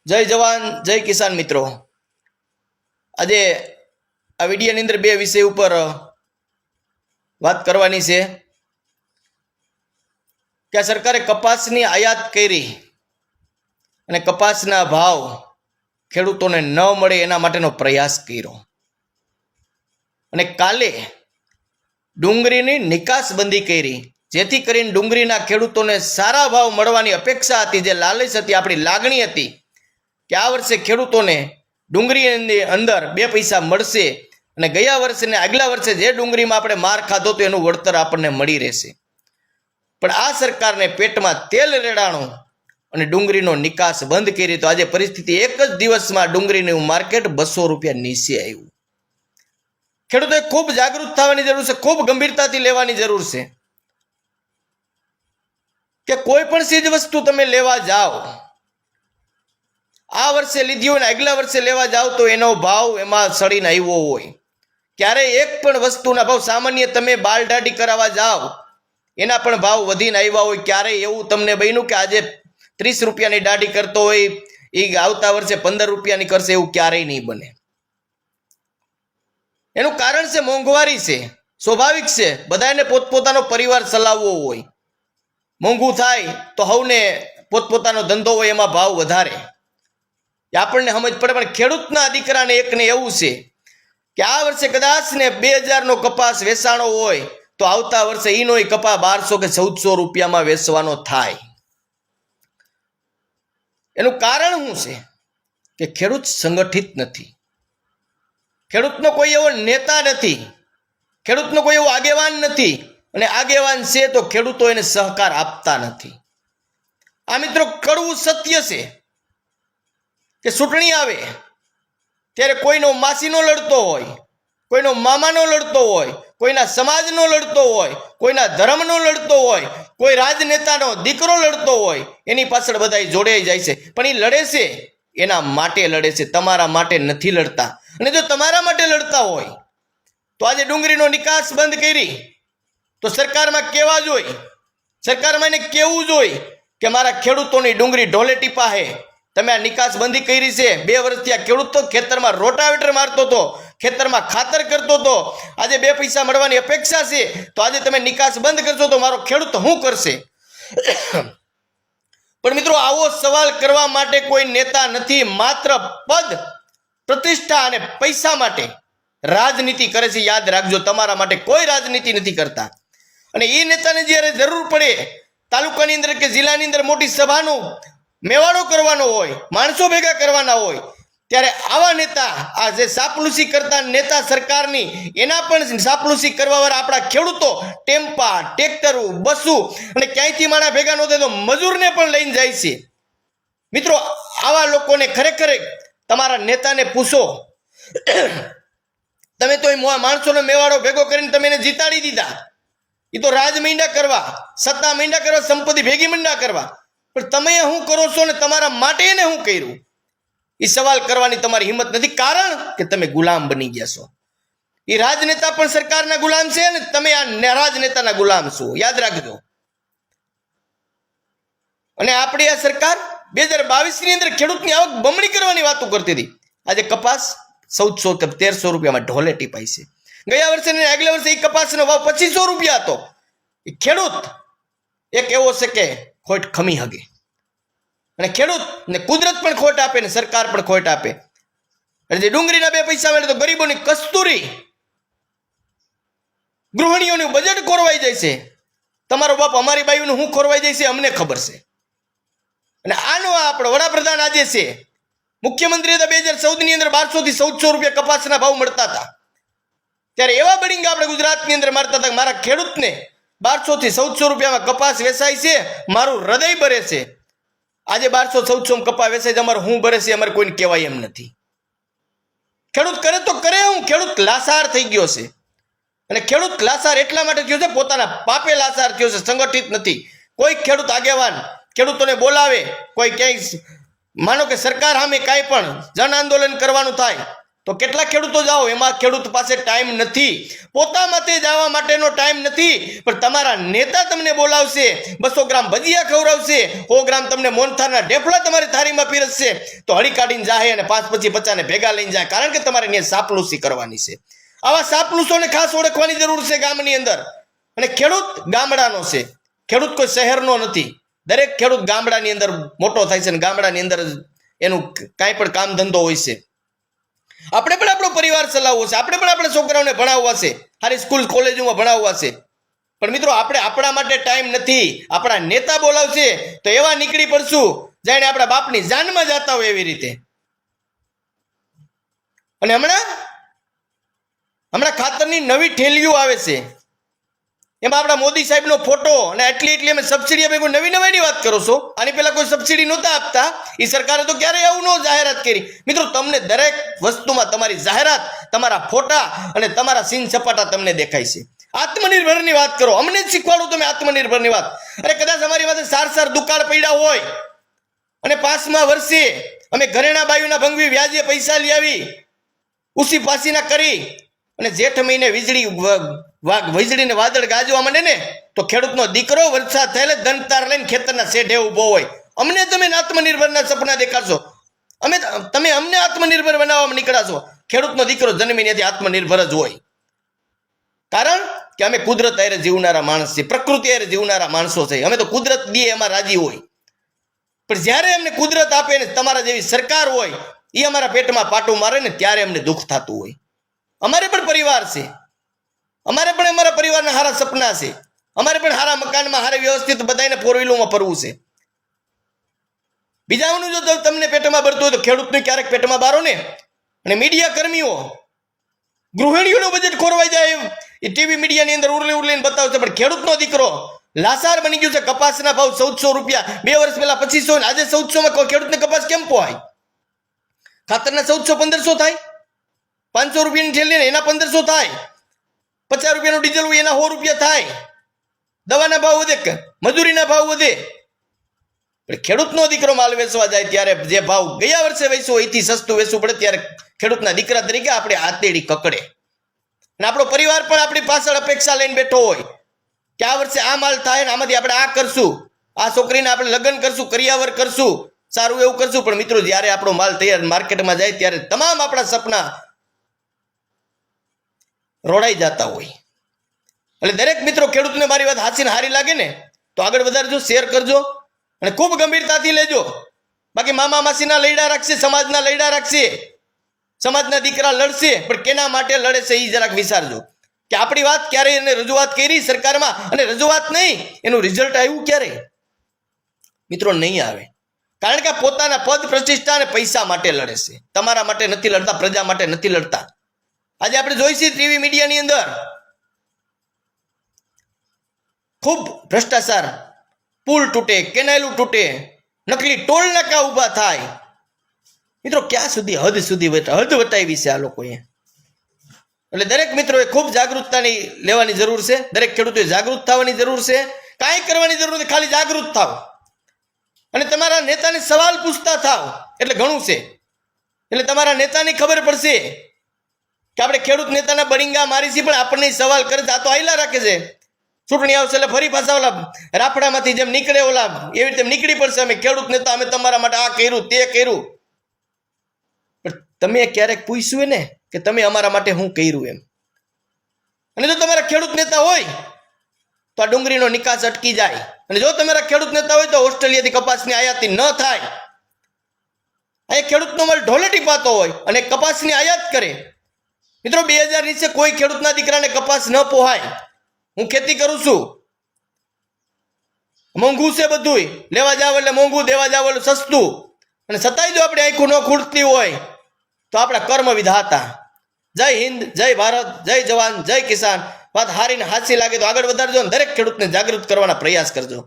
જય જવાન જય કિસાન મિત્રો। આજે આ વિડીયોની અંદર બે વિષય ઉપર વાત કરવાની છે કે આ સરકારે કપાસની આયાત કરી અને કપાસના ભાવ ખેડૂતોને ન મળે એના માટેનો પ્રયાસ કર્યો અને કાલે ડુંગળીની નિકાસબંધી કરી, જેથી કરીને ડુંગળીના ખેડૂતોને સારા ભાવ મળવાની અપેક્ષા હતી, જે લાલચ હતી, આપણી લાગણી હતી કે આ વર્ષે ખેડૂતોને ડુંગળીની અંદર 2 પૈસા મળશે અને ગયા વર્ષે ને આગલા વર્ષે જે ડુંગળીમાં આપણે માર ખાધો તો એનું વળતર આપણને મળી રહેશે। પણ આ સરકારને પેટમાં તેલ રેડાણું અને ડુંગળીનો નિકાસ બંધ કરી તો આજે પરિસ્થિતિ એક જ દિવસમાં ડુંગળીનું માર્કેટ 200 રૂપિયા નીચે આવ્યું। ખેડૂતોએ ખૂબ જાગૃત થવાની જરૂર છે, ખૂબ ગંભીરતાથી લેવાની જરૂર છે કે કોઈ પણ ચીજ વસ્તુ તમે લેવા જાઓ, આ વર્ષે લીધી હોય ને આગલા વર્ષે લેવા જાઓ તો એનો ભાવ એમાં સડીને આવ્યો હોય। ક્યારે એક પણ વસ્તુના ભાવ, સામાન્ય તમે બાલ દાઢી કરાવવા જાઓ એના પણ ભાવ વધીને આવ્યા હોય। ક્યારેય એવું તમને બન્યું કે આજે 30 રૂપિયાની દાઢી કરતો હોય એ આવતા વર્ષે 15 રૂપિયાની કરશે? એવું ક્યારેય નહીં બને। એનું કારણ છે મોંઘવારી છે, સ્વાભાવિક છે, બધાને પોતપોતાનો પરિવાર ચલાવવો હોય, મોંઘું થાય તો હવને પોતપોતાનો ધંધો હોય એમાં ભાવ વધારે, આપણને સમજ પડે। પણ ખેડૂતના દીકરાને એકને એવું છે કે આ વર્ષે કદાચ ને 2000 નો કપાસ વેચાણો હોય તો આવતા વર્ષે ઈનો કપા 1200 કે 1400 રૂપિયામાં વેચવાનો થાય। એનું કારણ શું છે કે ખેડૂત સંગઠિત નથી, ખેડૂતનો કોઈ એવો નેતા નથી, ખેડૂતનો કોઈ એવો આગેવાન નથી, અને આગેવાન છે તો ખેડૂતો એને સહકાર આપતા નથી। આ મિત્રો કડવું સત્ય છે કે ચૂંટણી આવે ત્યારે કોઈનો માસીનો લડતો હોય, કોઈનો મામાનો લડતો હોય, કોઈના સમાજનો લડતો હોય, કોઈના ધર્મનો લડતો હોય, કોઈ રાજનેતાનો દીકરો લડતો હોય, એની પાછળ બધા જોડાઈ જાય છે। પણ એ લડે છે એના માટે લડે છે, તમારા માટે નથી લડતા। અને જો તમારા માટે લડતા હોય તો આજે ડુંગળીનો નિકાસ બંધ કરી તો સરકારમાં કહેવા જોઈએ, સરકારમાં એને કહેવું જોઈએ કે મારા ખેડૂતોની ડુંગળી ઢોલે ટીપા હે, તમે આ નિકાસ બંધી કરી છે। 2 વર્ષથી આ ખેડૂત તો ખેતરમાં રોટાવેટર મારતો હતો, ખેતરમાં ખાતર કરતો હતો, આજે 2 પૈસા મળવાની અપેક્ષા છે તો આજે તમે નિકાસ બંધ કરશો તો મારો ખેડૂત શું કરશે? પણ મિત્રો આવો સવાલ કરવા માટે કોઈ નેતા નથી, માત્ર પદ, પ્રતિષ્ઠા અને પૈસા માટે રાજનીતિ કરે છે। યાદ રાખજો, તમારા માટે કોઈ રાજનીતિ નથી કરતા। અને એ નેતાને જ્યારે જરૂર પડે તાલુકાની અંદર કે જિલ્લાની અંદર મોટી સભાનું મેવાડો કરવાનો હોય, માણસો ભેગા કરવાના હોય, ત્યારે આવા નેતા, આ જે સાપલુસી કરતા નેતા સરકારની, એના પણ સાપલુસી કરવાવાળા આપણા ખેડૂતો ટેમ્પા, ટ્રેક્ટરો, બસો અને ક્યાંયથી માણા ભેગા ન થાય તો મજૂરને પણ લઈને જાય છે। મિત્રો આવા લોકોને ખરેખર તમારા નેતાને પૂછો, તમે તો માણસોનો મેવાડો ભેગો કરીને તમે એને જીતાડી દીધા, એ તો રાજ માંડ્યા કરવા, સત્તા માંડ્યા કરવા, સંપત્તિ ભેગી માંડ્યા કરવા, પણ તમે શું કરો છો ને તમારા માટે એને શું કર્યું? એ સવાલ કરવાની તમારી હિંમત નથી, કારણ કે તમે ગુલામ બની ગયા છો। એ રાજનેતા પણ સરકારના ગુલામ છે અને તમે આ રાજનેતાના ગુલામ છો, યાદ રાખજો। અને આપણી આ સરકાર 2022 ની અંદર ખેડૂતની આવક બમણી કરવાની વાતો કરતી હતી, આજે કપાસ 1400 કે 1300 રૂપિયામાં ઢોલે ટીપાય છે। ગયા વર્ષે ને આગલા વર્ષે એ કપાસનો ભાવ 2500 રૂપિયા હતો। એ ખેડૂત એક એવો છે કે ખોટ ખમી હગે, અને ખેડૂત ને કુદરત પણ ખોટ આપે ને સરકાર પણ ખોટ આપે। એટલે જે ડુંગળીના 2 પૈસા મળે તો ગરીબોની કસ્તુરી, ગૃહિણીઓનું બજેટ ખોરવાઈ જાય છે। તમારો બાપ અમારી બાઈઓનું શું ખોરવાઈ જાય છે અમને ખબર છે। અને આનો આપણો વડાપ્રધાન આજે છે, મુખ્યમંત્રી હતા 2014 ની અંદર 1200 થી 1400 રૂપિયા કપાસના ભાવ મળતા હતા, ત્યારે એવા બડિંગ આપણે ગુજરાતની અંદર મારતા હતા કે મારા ખેડૂતને 1200 થી 1400 રૂપિયામાં કપાસ વેચાય છે, મારું હૃદય ભરે છે। આજે 1200-1400 કપા વેચાય છે, અમારે હું ભરે છે અમારે કોઈને કહેવાય એમ નથી। ખેડૂત કરે તો કરે હું, ખેડૂત લાસાર થઈ ગયો છે। અને ખેડૂત લાસાર એટલા માટે થયો છે, પોતાના પાપે લાસાર થયો છે, સંગઠિત નથી। કોઈ ખેડૂત આગેવાન ખેડૂતોને બોલાવે, કોઈ ક્યાંય માનો કે સરકાર સામે કાંઈ પણ જન આંદોલન કરવાનું થાય તો તો કેટલા ખેડૂતો જાઓ, એમાં ખેડૂત પાસે ટાઈમ નથી, પોતા માટે જવા માટેનો ટાઈમ નથી, પણ તમારા નેતા તમને બોલાવશે, 200 ગ્રામ ભજીયા ખવડાવશે, 100 ગ્રામ તમને મોહનથાળના ઢેફલા તમારી થાળીમાં પીરસશે, તો હળી કાઢીને જાય અને 5-50 ને ભેગા લઈને જાય, કારણ કે તમારે ત્યાં સાપલુસી કરવાની છે. આવા સાપલુસોને ખાસ ઓળખવાની જરૂર છે ગામની અંદર. અને ખેડૂત ગામડાનો છે, ખેડૂત કોઈ શહેરનો નથી. દરેક ખેડૂત ગામડાની અંદર મોટો થાય છે અને ગામડાની અંદર એનું કાંઈ પણ કામ ધંધો હોય છે. આપણે પણ આપણો પરિવાર ચલાવવો છે, આપણે પણ આપણા છોકરાઓને ભણાવવા છે, સારી સ્કૂલ કોલેજોમાં ભણાવવા છે, પણ મિત્રો આપણે આપણા માટે ટાઈમ નથી. આપણા નેતા બોલાવશે તો એવા નીકળી પડશું જાણે આપણા બાપની જાનમાં જતા હોય એવી રીતે. અને હમણાં ખાતરની નવી ઠેલીઓ આવે છે, એમાં આપણા મોદી સાહેબનો ફોટો અને એટલી અમે સબસિડી આપે. કોઈ નવી નવાઈની વાત કરો છો? આની પહેલા કોઈ સબસિડી નહોતા આપતા, એ સરકારે તો ક્યારેય આવું ન જાહેરાત કરી. મિત્રો, તમને દરેક વસ્તુમાં તમારી જાહેરાત, તમારા ફોટા અને તમારા સીન સપાટા તમને દેખાય છે. આત્મનિર્ભરની વાત કરો, અમને જ શીખવાડો તમે આત્મનિર્ભરની વાત. અરે કદાચ અમારી પાસે સાર દુકાળ પડ્યા હોય અને 5મા વર્ષે અમે ઘરેણા બાયુના ભંગવી વ્યાજે પૈસા લઈ આવી, ઉસી પાસીના કરી, અને જેઠ મહિને વીજળીને વાદળ ગાજવા માંડે ને, તો ખેડૂતનો દીકરો વરસાદ થયેલે દંતાર લઈને ખેતરના શેઢે ઊભો હોય. અમને તમે આત્મનિર્ભરના સપના દેખાડશો, તમે અમને આત્મનિર્ભર બનાવવામાં નીકળ્યા છો. ખેડૂતનો દીકરો જન્મીનેથી આત્મનિર્ભર જ હોય, કારણ કે અમે કુદરત હારે જીવનારા માણસ છીએ, પ્રકૃતિ હારે જીવનારા માણસો છે. અમે તો કુદરત દે એમાં રાજી હોય, પણ જ્યારે અમને કુદરત આપે ને તમારા જેવી સરકાર હોય એ અમારા પેટમાં પાટું મારે ને, ત્યારે અમને દુઃખ થતું હોય. અમારે પણ પરિવાર છે, અમારે પણ અમારા પરિવારના સારા સપના છે, અમારે પણ સારા મકાનમાં સારા વ્યવસ્થિત બધાને 4 વ્હીલમાં ફરવું છે. બીજાનું જો તમને પેટમાં ભરતું હોય તો ખેડૂતને ક્યારેક પેટમાં બારો ને. અને મીડિયા કર્મીઓ, ગૃહિણીઓનું બજેટ ખોરવાઈ જાય એ ટીવી મીડિયાની અંદર ઉરલીને બતાવશે, પણ ખેડૂતનો દીકરો લાસાર બની ગયું છે. કપાસના ભાવ 1400 રૂપિયા, 2 વર્ષ પહેલા 2500, આજે 1400માં ખેડૂતને કપાસ કેમ પોહાય? ખાતરના 1400-1500 થાય, 500 રૂપિયાની ઠેલી ને એના 1500 થાય, 50 રૂપિયાનું ડીઝલ હોય એના 100 રૂપિયા થાય. દવાના ભાવ વધે, મજૂરીના ભાવ વધે, પણ ખેડૂતનો દીકરો માલ વેચવા જાય ત્યારે જે ભાવ ગયા વર્ષે વેચ્યો એથી સસ્તું વેચવું પડે, ત્યારે ખેડૂતના દીકરા તરીકે આપણે આતેડી કકડે. અને આપણો પરિવાર પણ આપણી પાછળ અપેક્ષા લઈને બેઠો હોય કે આ વર્ષે આ માલ થાય ને આમાંથી આપણે આ કરશું, આ છોકરીને આપણે લગ્ન કરશું, કરિયાવર કરશું, સારું એવું કરશું. પણ મિત્રો, જ્યારે આપણો માલ તૈયાર માર્કેટમાં જાય ત્યારે તમામ આપણા સપના રોડાઈ જતા હોય. એટલે દરેક મિત્રો, ખેડૂતને મારી વાત હાચીને હારી લાગે ને તો આગળ વધારજો, શેર કરજો અને ખૂબ ગંભીરતાથી લેજો. બાકી મામા માસીના લૈડા રાખશે, સમાજના લૈડા રાખશે, સમાજના દીકરા લડશે, પણ કેના માટે લડે છે એ જરાક વિચારજો. કે આપણી વાત ક્યારે એને રજૂઆત કરી સરકારમાં, અને રજૂઆત નહીં એનું રિઝલ્ટ આવ્યું ક્યારે? મિત્રો, નહીં આવે. કારણ કે પોતાના પદ પ્રતિષ્ઠા અને પૈસા માટે લડે છે, તમારા માટે નથી લડતા, પ્રજા માટે નથી લડતા. આજે આપણે જોઈશું ટીવી મીડિયાની અંદર ખૂબ ભ્રષ્ટાચાર, પુલ તૂટે, કેનાલું તૂટે, નકલી ટોલ નાકા ઊભા થાય. મિત્રો, ક્યાં સુધી હદ વટાવી છે આ લોકોએ. એટલે દરેક મિત્રોએ ખૂબ જાગૃતતાની લેવાની જરૂર છે, દરેક ખેડૂતોએ જાગૃત થવાની જરૂર છે. કાંઈ કરવાની જરૂર નથી, ખાલી જાગૃત થાવ અને તમારા નેતાને સવાલ પૂછતા થાવ એટલે ઘણું છે. એટલે તમારા નેતાની ખબર પડશે કે આપણે ખેડૂત નેતાના બળિંગા મારી છીએ, પણ આપણને સવાલ કરે છે. આ તો આયલા રાખે છે, ચૂંટણી આવશે એટલે ફરી પાછા ઓલા રાફડામાંથી જેમ નીકળે ઓલા એવી રીતે નીકળી પડશે. અમે ખેડૂત નેતા, અમે તમારા માટે આ કર્યું તે કર્યું. પણ તમે ક્યારેક પૂછ્યું ને કે તમે અમારા માટે શું કર્યું એમ? અને જો તમારા ખેડૂત નેતા હોય તો આ ડુંગળીનો નિકાસ અટકી જાય, અને જો તમારા ખેડૂત નેતા હોય તો ઓસ્ટ્રેલિયાથી કપાસની આયાતી ન થાય. અહીં ખેડૂતનો માલ ઢોલેટી પાતો હોય અને કપાસની આયાત કરે. મિત્રો, 2000 નીચે કોઈ ખેડૂતના દીકરાને કપાસ ન પોહાય. હું ખેતી કરું છું, મોંઘું છે બધું, લેવા જાવ એટલે મોંઘું, દેવા જાવ એટલે સસ્તું, અને છતાંય જો આપણે આંખું ન ખૂટતી હોય તો આપણા કર્મ વિધાતા. જય હિન્દ, જય ભારત, જય જવાન, જય કિસાન. વાત હારીને હાચી લાગે તો આગળ વધારજો અને દરેક ખેડૂતને જાગૃત કરવાના પ્રયાસ કરજો.